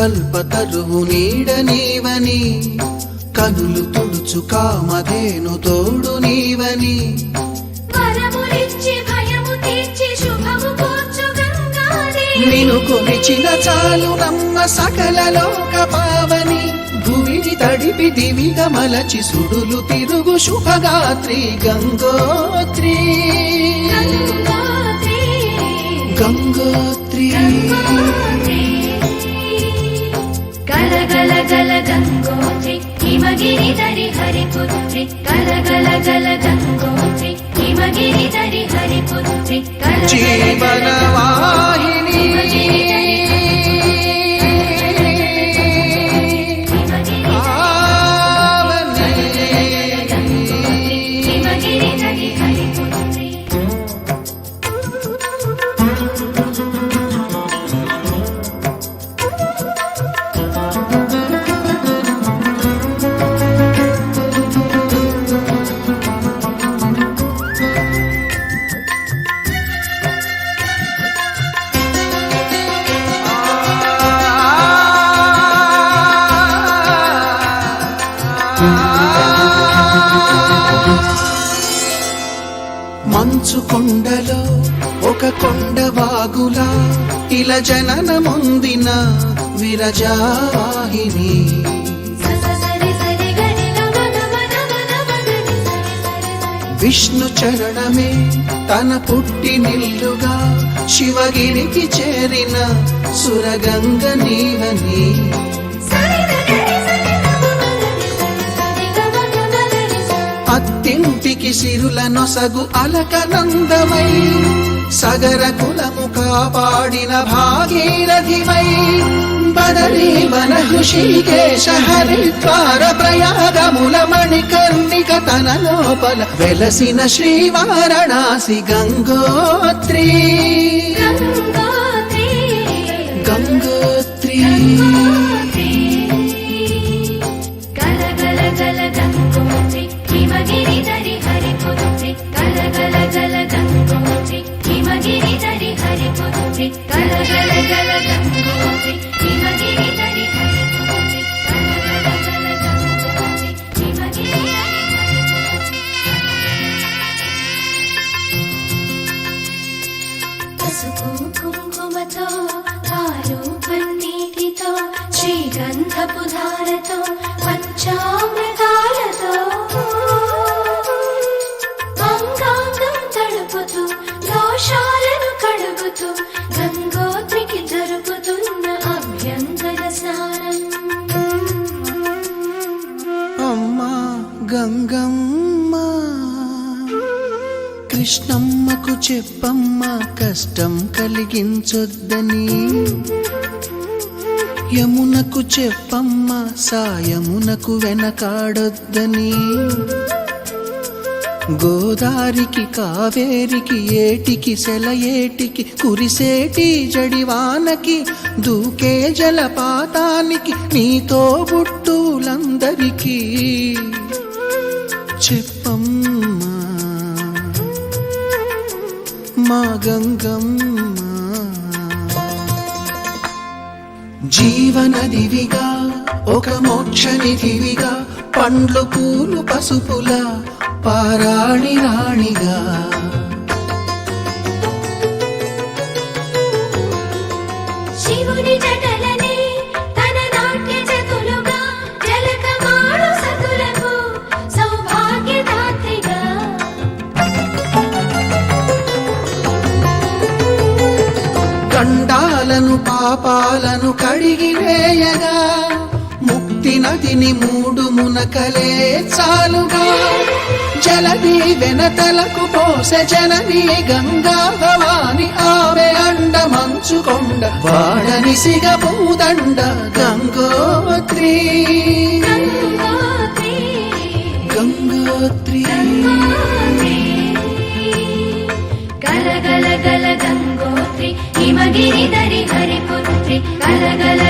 కల్పతరువు నీడ నీవని కనులు తుడుచు కామధేను తోడు నీవని నిను కొలిచిన చాలు నమ్మ సకల లోక పావని భూమిని తడిపి దివిగా మలచి సుడులు తిరుగు శుభగాత్రి గంగోత్రి గంగోత్రి గల గల గల గంగోత్రి హిమగిరి ధరి హరిపుత్రి గల గల గల గంగోత్రి హిమగిరి ధరి హరిపుత్రి జీవనవాహిని హిమగిరి ధరి హరిపుత్రి మంచు కొండలో ఒక కొండ వాగులా ఇలా జననమొందిన విరజావాహిని విష్ణు చరణమే తన పుట్టినిల్లుగా శివగిరికి చేరిన సురగంగ నీవని అత్తింటికి సిరుల నొసగు అలకనందమై సగర కులము కాపాడిన భాగీరథివై బదరీ వన హృషికేశ హరిద్వార ప్రయాగముల మణికర్ణిక తన లోపల వెలసిన శ్రీవారణాసి గంగోత్రి గంగోత్రి గల గల గల గంగోత్రి హిమగిరి ధరి హరిపుత్రి గల గల గల గంగోత్రి హిమగిరి ధరి హరిపుత్రి గల గల గల గంగోత్రి హిమగిరి ధరి హరిపుత్రి గల గల గల గంగోత్రి హిమగిరి పసుపు కుంకుమతో పాలు పన్నీటితో శ్రీగంధపు ధారతో పంచామృతాలతో అంగాంగం తడుపుతూ దోషాలను కడుగుతూ గంగోత్రికి జరుపుతున్న అభ్యంగన స్నానం అమ్మా గంగమ్మ కృష్ణమ్మకు చెప్పమ్మ కష్టం కలిగించొద్దని యమునకు చెప్పమ్మ సాయమునకు వెనకాడొద్దని గోదారికి కావేరికి ఏటికి సెలయేటికి కురిసేటి జడివానకి దూకే జలపాతానికి నీతో బుట్టులందరికీ చెప్పమ్మా మా గంగమ్మ జీవనదివిగా ఒక మోక్షనిధివిగా పండ్లు పూలు పసుపుల పారాణి రాణిగా శివుని జటలనే తన నాట్య చతులుగా జలకమాడు సతులకు సౌభాగ్యదాత్రిగా గండాలను పాపాలను కడిగివేయగా ముక్తి నదిని మూడు మునకలే చాలుగా జలది వెనతలకు పోసె జనని గంగా భవాని ఆమె అండ మంచుకొండ వాడని సిగ పూదండ గంగోత్రి గంగోత్రి గల గల గల గంగోత్రి హిమగిరి ధరి హరిపుత్రి గల గల